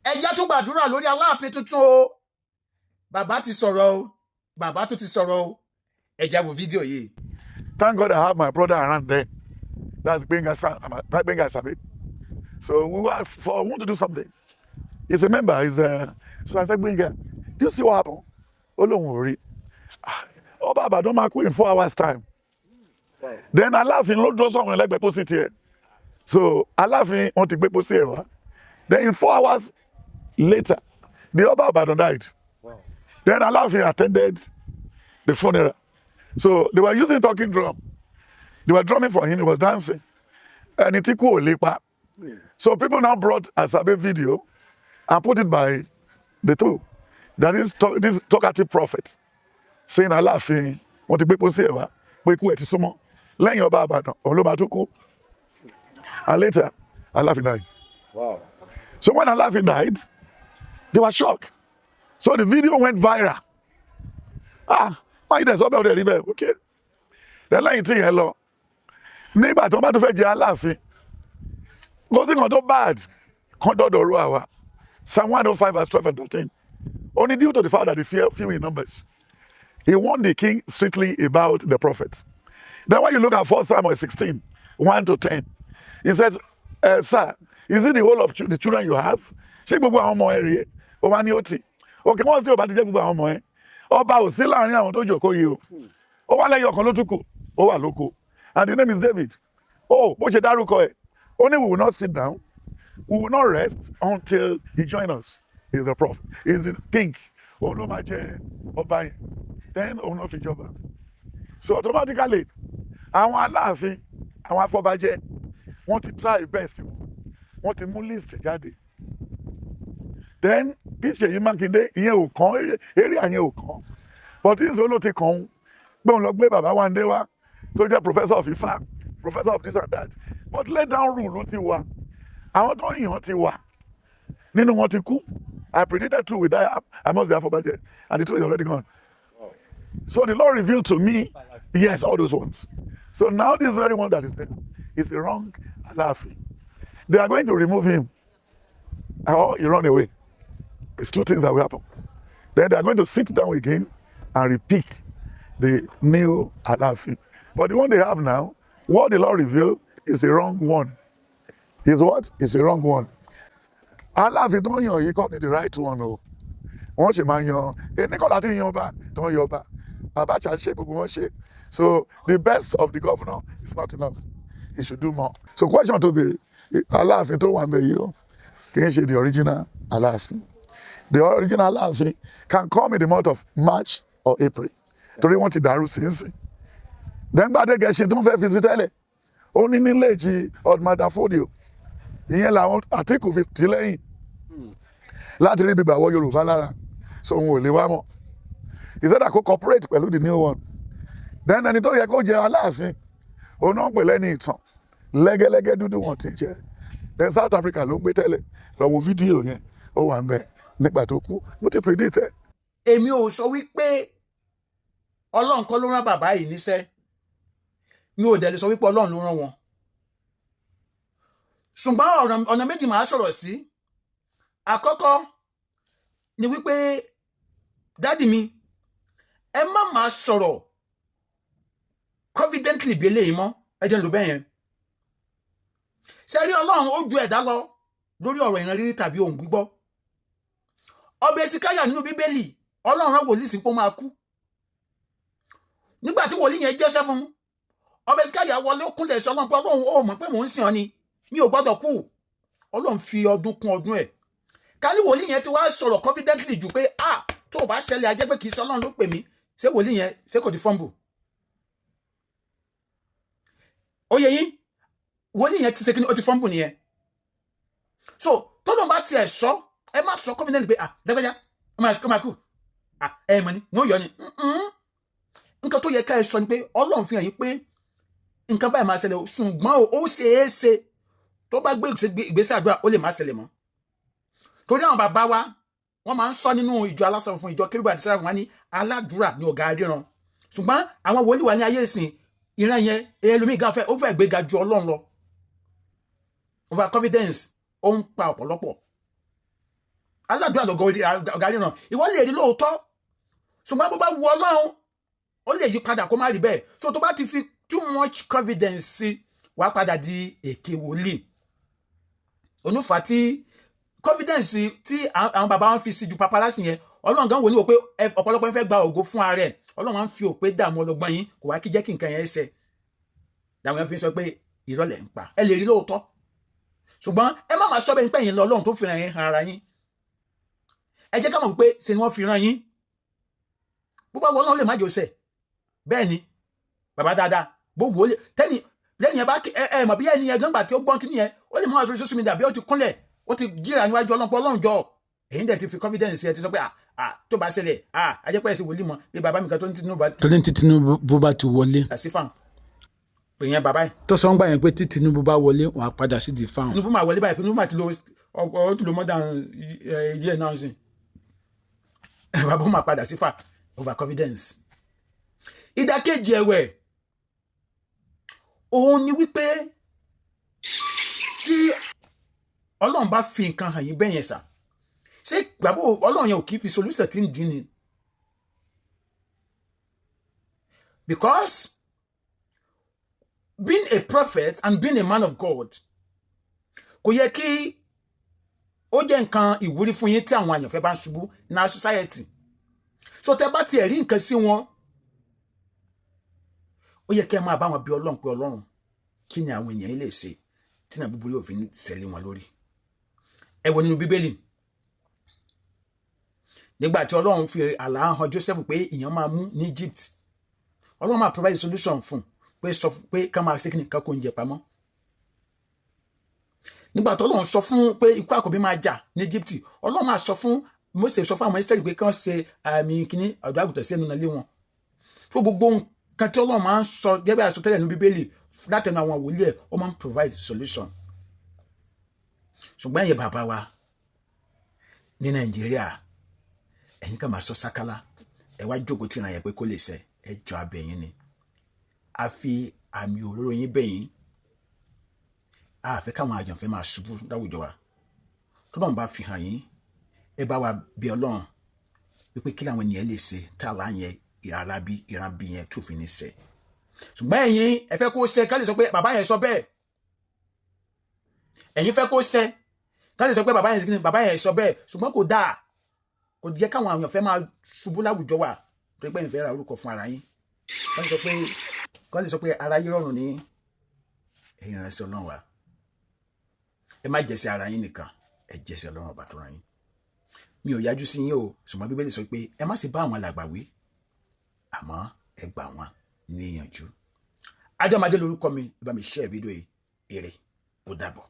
ẹ jẹ́ tún gbàdúrà lórí Aláàfin tuntun o. Bàbá ti sọ̀rọ̀ o. Bàbá tún ti sọ̀rọ̀ o. Ẹ jẹ́ wo fídíò yìí. Thank God I have my brother around there. That's Gbàdúrà Sabi. So we want to do something. He's a member. So I said, Gbàdúrà, do you see what happened? Oh, don't worry. Oh, Baba, don't mark in 4 hours' time. Wow. Then Aláàfin ló draw someone like deposit here. So Aláàfin want to deposit here. Then in 4 hours later, the Oba Ibadan died. Wow. Then Aláàfin attended the funeral. So they were using talking drum. They were drumming for him. He was dancing. And it equal lepa. So people now brought a Sabe video and put it by the two. That is this talkative prophet saying Aláàfin want to deposit here. Pé ikú ẹ̀ ti súnmọ́. Lẹ́yìn Ọba Ìbàdàn, òun ló máa tún kú. And later, Aláàfin died. Wow. So when Aláàfin died, they were shocked. So the video went viral. Why there's about the river? Okay. The line thing hello. Nígbà tó bá tún fẹ́ jẹ Aláàfin. Go thing on tó bad. Kan dodo ru àwa. Psalm 105 verse 12 and 13. Only due to the fact that the few in numbers. He warned the king strictly about the prophet. Then when you look at 1 Samuel 16, 1 to 10, he says, sir, is it the whole of the children you have? Ṣé gbogbo àwọn ọmọ ẹ rèé? Ó wá ní ó tì. Okay, wọ́n sì ò bá ti jẹ́ gbogbo àwọn ọmọ ẹ. Ọba ò sí láàrin àwọn tó jókòó yìí o. Ó wá lẹ́yìn ọ̀kan ló tún kù. Ó wà lóko. And the name is David. Oh, bó ṣe dárúkọ ẹ̀. Only we will not sit down. We will not rest until he joins us. He is the prophet. He is the king. Òun ló máa jẹ ọba yẹn. Then òun náà fi jọba. So automatically, àwọn Aláàfin, àwọn afọbajẹ, wọ́n ti try best. Wọ́n ti mú list jáde. Then kí Ṣèyí Mákindé ìyẹn ò kàn area yẹn ò kàn. But this ló ti kàn ń gbé òun lọ gbé bàbá Wándé wá tó jẹ́ professor of Ifá, professor of this and that. But lay down rule ló ti wà. Àwọn tó yìnbọn ti wà. Nínú wọn ti kú. I predicted 2 will die amongst the afọbajẹ and the 2 is already gone. Wow. So the Lord revealed to me, yes, all those ones. So now this very one that is there is the wrong Aláàfin. They are going to remove him. Or he run away. It's 2 things that will happen. Then they are going to sit down again and repeat the new Aláàfin. But the one they have now, what the Lord revealed is the wrong one. Is what? Is the wrong one. Aláàfin tó ń yàn yìí kọ́ ni the right one o. Wọ́n ṣe máa yan ẹni kọ́ láti yan ọba tó ń yan ọba. Abacha ṣe gbogbo wọn ṣe. So the best of the governor is not enough. He should do more. So question to be Aláàfin tó wà ń bẹ yìí o. Kì í ṣe the original Aláàfin. The original Aláàfin can come in the month of March or April. Torí wọ́n ti dàrú sínsìn. Then Gbàdégẹ̀ ṣe tó ń fẹ́ fi sí tẹ́lẹ̀. Ó ní nílé ìjì Ọ̀dùnmọ̀dà Fódìò. Ìyẹn làwọn Àtíkù fi tì lẹ́yìn. Láti rí bíbá wọ Yorùbá lára. So òun ò lè wá mọ́. He said I could cooperate pẹ̀lú the new one. Then ẹni tó yẹ kó jẹ Aláàfin. Òun náà pè lẹ́ni ìtàn. Lẹ́gẹ́lẹ́gẹ́ dúdú wọn ti jẹ. Then South Africa ló ń gbé tẹ́lẹ̀. Lọ wo fídíò yẹn. Ó wà ń bẹ nígbà tó kú. Mo ti predict ẹ. Èmi ò sọ wípé Ọlọ́run kọ́ ló rán bàbá yìí níṣẹ́. Mi ò dẹ̀ lè sọ wípé Ọlọ́run ló rán wọn. Ṣùgbọ́n ọ̀nà méjì màá sọ̀rọ̀ sí. Àkọ́kọ́ ni wípé dádì mi ẹ má máa sọ̀rọ̀ confidently bí eléyìí mọ́ ẹ jẹ́ ń lò bẹ́ẹ̀ yẹn. Ṣé rí Ọlọ́run ó ju ẹ̀dá lọ lórí ọ̀rọ̀ ìran rírí tàbí ohun gbígbọ́. Ọba Hesekiah nínú Bíbélì Ọlọ́run rán wòlíì sí pé ó máa kú. Nígbà tí wòlíì yẹn jẹ́ṣẹ́ fún Ọba Hesekiah wọlé ó kúnlẹ̀ sí Ọlọ́run pé Ọlọ́run ó mọ̀ pé mò ń sìn ọ́ ni mi ò gbọ́dọ̀ kú. Ọlọ́run fi ọdún kún ọdún ẹ̀. Kálí wòlíì yẹn ti wá sọ̀rọ̀ confidently jù pé tó o bá ṣẹlẹ̀ ajẹ́ pé kì í ṣe Ọlọ́run ló pè mí ṣé wòlíì yẹn ṣé kò di fumble. Ó yé yín wòlíì yẹn ti ṣe kí ni ó ti fumble nìyẹn. So tọ́lọ́run bá tiẹ̀ sọ ẹ má sọ confidently pé dẹ́gbẹ́já ó máa kú ẹ mọ̀ ni ní ó yọ ni. Nǹkan tó yẹ ká ẹ sọ ni pé Ọlọ́run fi hàn yín pé nǹkan báyìí máa ṣẹlẹ̀ ṣùgbọ́n ó ṣeé ṣe tó bá gbé ìgbésẹ̀ àdúrà ó lè má ṣẹlẹ̀ mọ́. Torí àwọn bàbá wa wọ́n máa ń sọ nínú ìjọ alásọ̀rọ̀ fún ìjọ Kérúbù àti Séráfù wọn ní aládùúrà ní ọ̀gá ríran. Ṣùgbọ́n àwọn wòlíì wa ní ayé ìsìn ìran yẹn ẹlòmíì gan fẹ́ ó fẹ́ gbéga ju Ọlọ́run lọ. Over confidence ó ń pa ọ̀pọ̀lọpọ̀. aládùúrà lọ́gọ́ ọ̀gá ríran ìwọ lè rí lóòótọ́ ṣùgbọ́n bó bá wu Ọlọ́run ó lè yí padà kó má rí bẹ́ẹ̀ so tó bá ti fi too much confidence sí wàá padà di èké wòlíì onífà tí confidence tí àwọn bàbá wọn fi sí ju paparazzi yẹn Ọlọ́run gan wò ní wò pé ọ̀pọ̀lọpọ̀ fẹ́ gba ògo fún ara ẹ̀ Ọlọ́run wọn fi òpé dààmú ọlọ́gbọ́n yín kò wá kí jẹ́ kí nǹkan yẹn ṣẹ làwọn yẹn fi sọ pé ìrọ̀lẹ́ ń pa ẹ lè rí lóòótọ́ ṣùgbọ́n ẹ má máa sọ bẹ́ẹ̀ nípa ẹ̀yin lọ Ọlọ́run tó fi ràn yín han ara yín ẹ jẹ́ ká mọ̀ pé ṣe ni wọ́n fi ràn yín bó bá wọ Ọlọ́run lè má jò ṣẹ bẹ́ẹ̀ ni bàbá dáadáa bó wò ó tẹ́ni lẹ́yìn ẹ bá ẹ mọ̀ bí ẹni yẹn gbọ́ngbà tí ó gbọ́n kí nìyẹn ó lè mọ àwọn social media bí ó ti kúnlẹ̀ ó ti gíra níwájú Ọlọ́run pé Ọlọ́run jọ èyí dẹ̀ ti fi confidence ẹ ti sọ pé tó bá ṣẹlẹ̀ ajẹ́pẹ́ ẹ̀ sí wòlíì mọ́ bí bàbá mi kan tó ní Tinubu bá ti wọlé àsífàn pè yẹn bàbá yìí tó sọ ń gbà yẹn pé tí Tinubu bá wọlé wọn á padà sí di fáwọn Tinubu máa wọlé báyìí Tinubu máa ti lo more than year náà sí bàbá máa padà sí fà over confidence ìdàkejì ẹ̀wẹ̀ òun ni wípé tí Ọlọ́run bá fi nǹkan hàn yín bẹ́yẹn sà ṣé gbàgbọ́ Ọlọ́run yẹn ò kì í fi solution tí ń dín ni because being a prophet and being a man of God kò yẹ kí ó jẹ́ nǹkan ìwúrí fún yín tí àwọn àyànfẹ́ bá ń ṣubú ní our society so tẹ́ bá tiẹ̀ rí nǹkan sí wọn ó yẹ kí ẹ máa bá wọn bí Ọlọ́run pé Ọlọ́run kí ni àwọn èèyàn lè ṣe tí náà búburú yóò fi ṣẹlẹ̀ wọn lórí ẹ wo nínú Bíbélì nígbà tí Ọlọ́run fi àlá hàn Joseph pé ìyàn máa mú ní Egypt Ọlọ́run máa provide solution fún pé sọ pé ká máa ṣe kí ni ká kó oúnjẹ pamọ́ nígbà tí Ọlọ́run sọ fún pé ikú àkọ́bí máa jà ní Egypt Ọlọ́run máa sọ fún Mósè sọ fún àwọn Ísírẹ́lì pé kán ṣe àmì kíní ọ̀dọ́ àgùntàn sí ẹnu nàlẹ́ wọn fún gbogbo nǹkan tí Ọlọ́run máa ń sọ gẹ́gẹ́ bí àsọtẹ́lẹ̀ ní Bíbélì látẹnu àwọn wòlíì ẹ̀ ó máa ń provide solution ṣùgbọ́n ẹ̀yin bàbá wa ní Nàìjíríà ẹ̀yin kan máa sọ sákálá ẹ wá jókòó tí ìrìn àyẹ̀ pé kó lè ṣẹ ẹ jọ abẹ́yìn ni a fi àmì òróró yín bẹ̀yìn a fẹ́ káwọn àjànfẹ́ máa ṣubú láwùjọ wa tó bá ń bá fi hàn yín ẹ bá wa bí Ọlọ́run wípé kí làwọn ènìyàn lè ṣe tá a lá yẹn ìran bí yẹn tó fi ní ṣẹ ṣùgbọ́n ẹ̀yin ẹ fẹ́ kó ṣẹ ká lè sọ pé bàbá yẹn sọ bẹ́ẹ̀ ẹ̀yin fẹ́ kó ṣẹ ká lè sọ pé bàbá yẹn sọ bẹ́ẹ̀ ṣùgbọ́n kò dáa kò jẹ́ káwọn èèyàn fẹ́ máa ṣubú láwùjọ wa tó pé ìfẹ́ ra orúkọ fún ara yín kọ́ lè sọ pé ara yín rọrùn ní ẹ̀yin ránṣẹ́ Ọlọ́run wa ẹ má jẹ́ sí ara yín nìkan ẹ jẹ́ sí Ọlọ́run ọba tó rán yín mi ò yájú sí yín o ṣùgbọ́n Bíbélì sọ pé ẹ má sì bá àwọn alàgbà wí àmọ́ ẹ gbà wọ́n níyànjú Ajámadé lórúkọ mi ẹ bá mi share fídíò yìí ire ó dàbọ̀.